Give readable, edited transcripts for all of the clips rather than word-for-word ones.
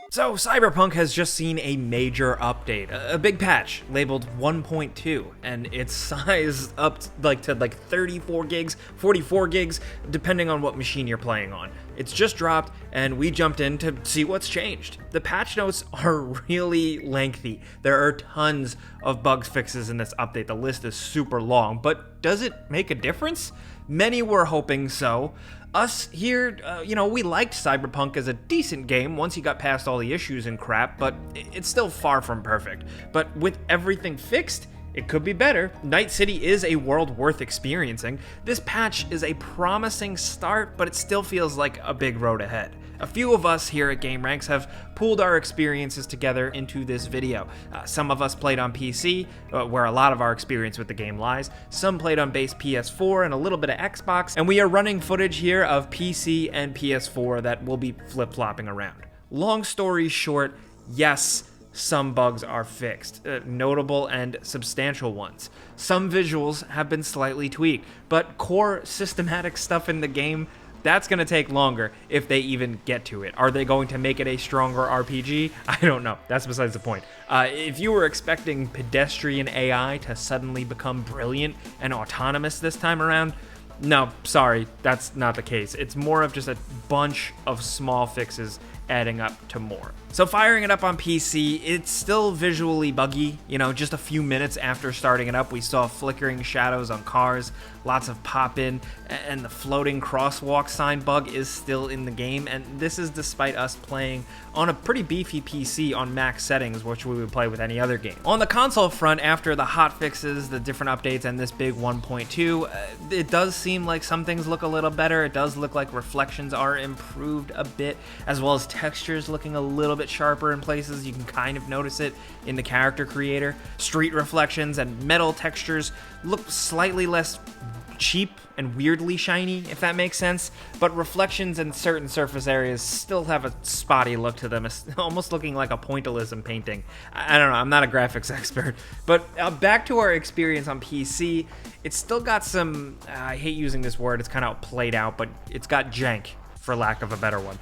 So, Cyberpunk has just seen a major update, a big patch labeled 1.2, and its size up to 34 gigs, 44 gigs, depending on what machine you're playing on. It's just dropped, and we jumped in to see what's changed. The patch notes are really lengthy. There are tons of bug fixes in this update. The list is super long, but does it make a difference? Many were hoping so. Us here, we liked Cyberpunk as a decent game once you got past all the issues and crap, but it's still far from perfect. But with everything fixed, it could be better. Night City is a world worth experiencing. This patch is a promising start, but it still feels like a big road ahead. A few of us here at gameranx have pooled our experiences together into this video. Some of us played on PC, where a lot of our experience with the game lies. Some played on base PS4 and a little bit of Xbox, and we are running footage here of PC and PS4 that will be flip-flopping around. Long story short, yes, some bugs are fixed, notable and substantial ones. Some visuals have been slightly tweaked, but core systematic stuff in the game, that's going to take longer if they even get to it. Are they going to make it a stronger RPG? I don't know. That's besides the point. If you were expecting Pedestrian AI to suddenly become brilliant and autonomous this time around, no, sorry, that's not the case. It's more of just a bunch of small fixes adding up to more. So firing it up on PC, it's still visually buggy. Just a few minutes after starting it up, we saw flickering shadows on cars, lots of pop-in, and the floating crosswalk sign bug is still in the game, and this is despite us playing on a pretty beefy PC on max settings, which we would play with any other game. On the console front, after the hot fixes, the different updates, and this big 1.2, it does seem like some things look a little better. It does look like reflections are improved a bit, as well as textures looking a little bit sharper in places. You can kind of notice it in the character creator. Street reflections and metal textures look slightly less cheap and weirdly shiny, if that makes sense, but reflections in certain surface areas still have a spotty look to them, almost looking like a pointillism painting. I don't know, I'm not a graphics expert, but back to our experience on PC, it's still got some, I hate using this word, it's kind of played out, but it's got jank, for lack of a better one.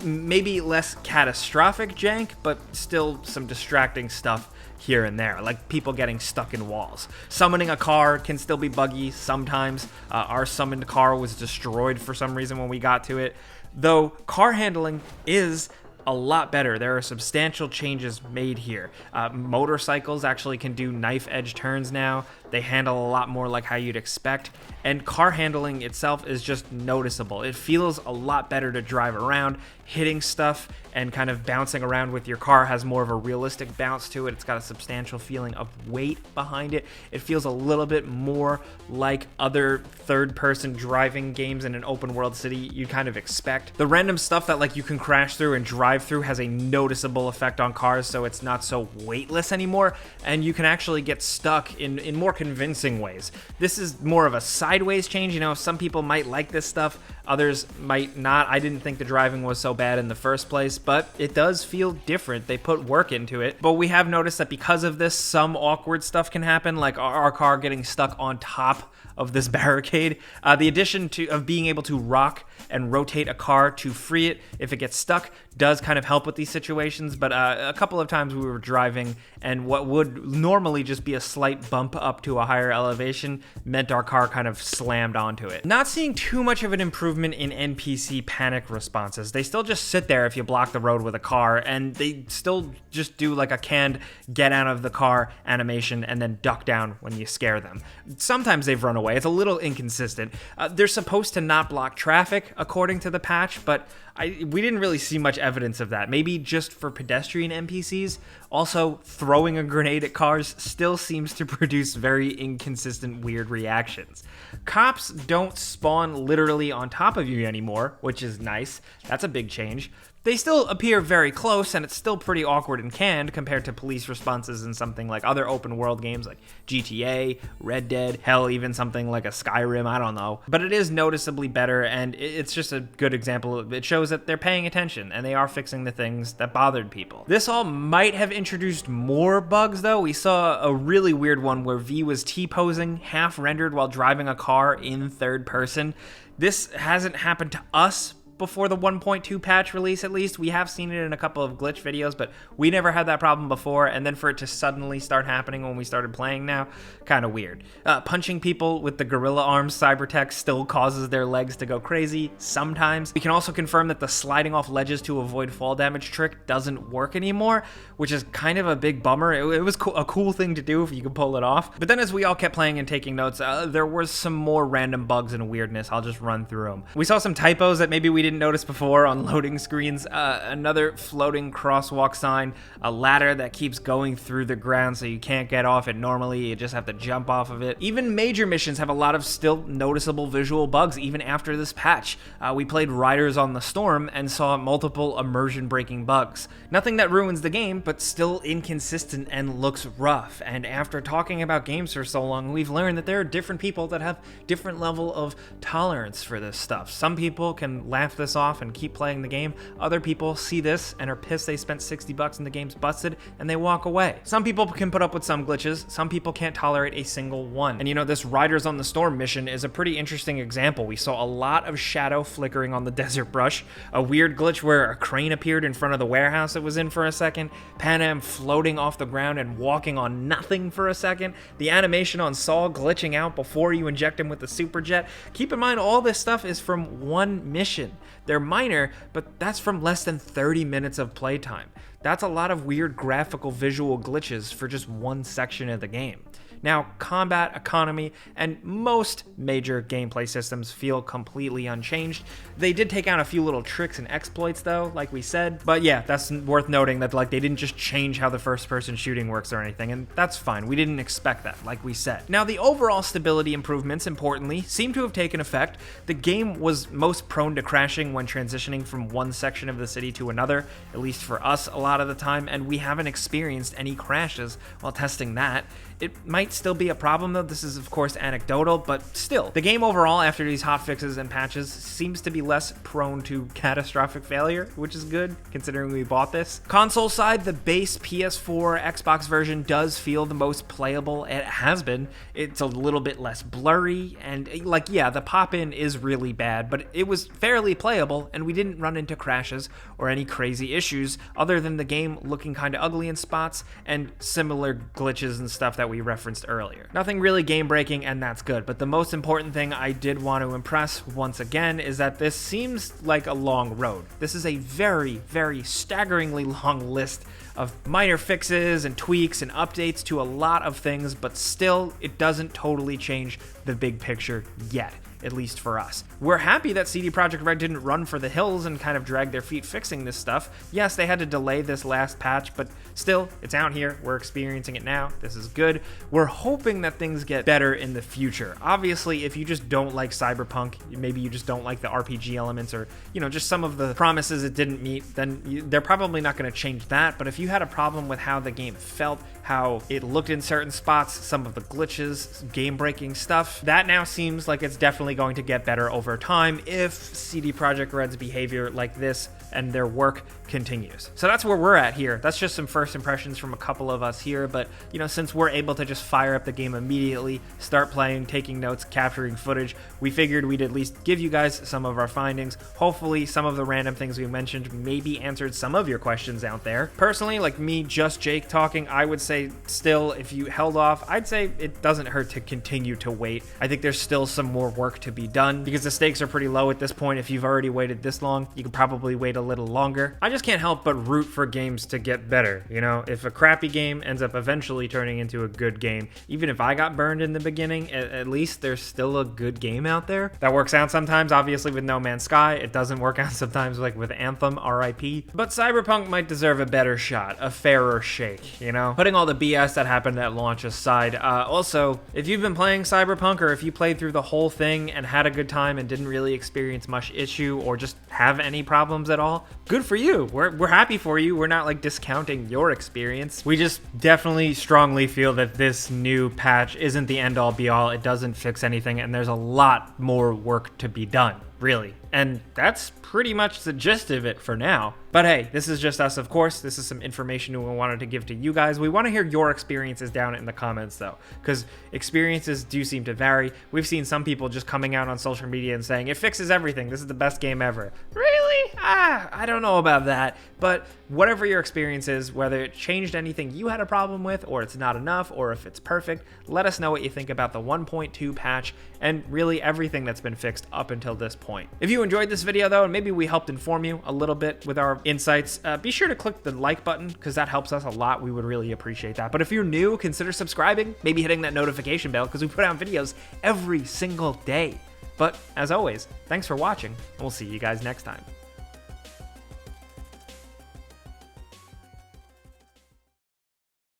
Maybe less catastrophic jank, but still some distracting stuff here and there, like people getting stuck in walls. Summoning a car can still be buggy sometimes. Our summoned car was destroyed for some reason when we got to it, though car handling is a lot better. There are substantial changes made here. Motorcycles actually can do knife edge turns now. They handle a lot more like how you'd expect, and car handling itself is just noticeable. It feels a lot better to drive around. Hitting stuff and kind of bouncing around with your car has more of a realistic bounce to it. It's got a substantial feeling of weight behind it. It feels a little bit more like other third-person driving games in an open-world city you'd kind of expect. The random stuff that you can crash through and drive through has a noticeable effect on cars, so it's not so weightless anymore, and you can actually get stuck in more convincing ways. This is more of a sideways change. Some people might like this stuff, others might not. I didn't think the driving was so bad in the first place, but it does feel different. They put work into it. But we have noticed that because of this, some awkward stuff can happen, like our car getting stuck on top of this barricade. The addition of being able to rock and rotate a car to free it if it gets stuck does kind of help with these situations, but a couple of times we were driving and what would normally just be a slight bump up to a higher elevation meant our car kind of slammed onto it. Not seeing too much of an improvement in Npc Panic Responses. They still just sit there if you block the road with a car, and they still just do like a canned get out of the car animation and then duck down when you scare them. Sometimes they've run away. It's a little inconsistent. They're supposed to not block traffic according to the patch, but we didn't really see much evidence of that. Maybe just for pedestrian NPCs. Also, throwing a grenade at cars still seems to produce very inconsistent, weird reactions. Cops don't spawn literally on top of you anymore, which is nice. That's a big change. They still appear very close, and it's still pretty awkward and canned compared to police responses in something like other open world games like GTA, Red Dead, hell, even something like a Skyrim, I don't know. But it is noticeably better, and it's just a good example. It shows that they're paying attention, and they are fixing the things that bothered people. This all might have introduced more bugs, though. We saw a really weird one where V was T-posing, half rendered while driving a car in third person. This hasn't happened to us, before the 1.2 patch release, at least. We have seen it in a couple of glitch videos, but we never had that problem before, and then for it to suddenly start happening when we started playing now, kind of weird. Punching people with the gorilla arms cybertech still causes their legs to go crazy sometimes. We can also confirm that the sliding off ledges to avoid fall damage trick doesn't work anymore, which is kind of a big bummer. It was a cool thing to do if you could pull it off. But then as we all kept playing and taking notes, there was some more random bugs and weirdness. I'll just run through them. We saw some typos that maybe we didn't notice before on loading screens. Another floating crosswalk sign, a ladder that keeps going through the ground so you can't get off it normally, you just have to jump off of it. Even major missions have a lot of still noticeable visual bugs even after this patch. We played Riders on the Storm and saw multiple immersion breaking bugs. Nothing that ruins the game, but still inconsistent and looks rough. And after talking about games for so long, we've learned that there are different people that have different level of tolerance for this stuff. Some people can laugh this off and keep playing the game. Other people see this and are pissed they spent $60 and the game's busted and they walk away. Some people can put up with some glitches. Some people can't tolerate a single one. And you know, this Riders on the Storm mission is a pretty interesting example. We saw a lot of shadow flickering on the desert brush, a weird glitch where a crane appeared in front of the warehouse it was in for a second, Pan Am floating off the ground and walking on nothing for a second, the animation on Saul glitching out before you inject him with the superjet. Keep in mind, all this stuff is from one mission. They're minor, but that's from less than 30 minutes of playtime. That's a lot of weird graphical visual glitches for just one section of the game. Now, combat, economy, and most major gameplay systems feel completely unchanged. They did take out a few little tricks and exploits though, like we said, but yeah, that's worth noting that like they didn't just change how the first-person shooting works or anything, and that's fine. We didn't expect that, like we said. Now, the overall stability improvements, importantly, seem to have taken effect. The game was most prone to crashing when transitioning from one section of the city to another, at least for us a lot of the time, and we haven't experienced any crashes while testing that. It might still be a problem though, this is of course anecdotal, but still. The game overall, after these hotfixes and patches, seems to be less prone to catastrophic failure, which is good, considering we bought this. Console side, the base PS4 Xbox version does feel the most playable it has been. It's a little bit less blurry, and like, yeah, the pop-in is really bad, but it was fairly playable, and we didn't run into crashes or any crazy issues, other than the game looking kinda ugly in spots, and similar glitches and stuff that we referenced earlier. Nothing really game-breaking, and that's good, but the most important thing I did want to impress once again is that this seems like a long road. This is a very, very staggeringly long list of minor fixes and tweaks and updates to a lot of things, but still, it doesn't totally change the big picture yet, at least for us. We're happy that CD Projekt Red didn't run for the hills and kind of drag their feet fixing this stuff. Yes, they had to delay this last patch, but still, it's out here. We're experiencing it now. This is good. We're hoping that things get better in the future. Obviously, if you just don't like Cyberpunk, maybe you just don't like the RPG elements or, you know, just some of the promises it didn't meet, then they're probably not going to change that. But if you had a problem with how the game felt, how it looked in certain spots, some of the glitches, game-breaking stuff, that now seems like it's definitely going to get better over time if CD Projekt Red's behavior like this and their work continues. So that's where we're at here. That's just some first impressions from a couple of us here, but you know, since we're able to just fire up the game immediately, start playing, taking notes, capturing footage, we figured we'd at least give you guys some of our findings. Hopefully some of the random things we mentioned maybe answered some of your questions out there. Personally, like me, just Jake talking, I would say still, if you held off, I'd say it doesn't hurt to continue to wait. I think there's still some more work to be done because the stakes are pretty low at this point. If you've already waited this long, you could probably wait a little longer. I just can't help but root for games to get better, you know? If a crappy game ends up eventually turning into a good game, even if I got burned in the beginning, at least there's still a good game out there. That works out sometimes, obviously with No Man's Sky. It doesn't work out sometimes, like with Anthem, RIP. But Cyberpunk might deserve a better shot, a fairer shake, you know? Putting all the BS that happened at launch aside, also, if you've been playing Cyberpunk or if you played through the whole thing and had a good time and didn't really experience much issue or just have any problems at all, good for you. We're happy for you. We're not like discounting your experience. We just definitely strongly feel that this new patch isn't the end all be all. It doesn't fix anything and there's a lot more work to be done. really. And that's pretty much the gist of it for now. But hey, this is just us, of course. This is some information we wanted to give to you guys. We want to hear your experiences down in the comments, though, because experiences do seem to vary. We've seen some people just coming out on social media and saying, it fixes everything. This is the best game ever. Really? I don't know about that. But whatever your experience is, whether it changed anything you had a problem with, or it's not enough, or if it's perfect, let us know what you think about the 1.2 patch and really everything that's been fixed up until this point. If you enjoyed this video, though, and maybe we helped inform you a little bit with our insights, be sure to click the like button, because that helps us a lot. We would really appreciate that. But if you're new, consider subscribing, maybe hitting that notification bell, because we put out videos every single day. But as always, thanks for watching, and we'll see you guys next time.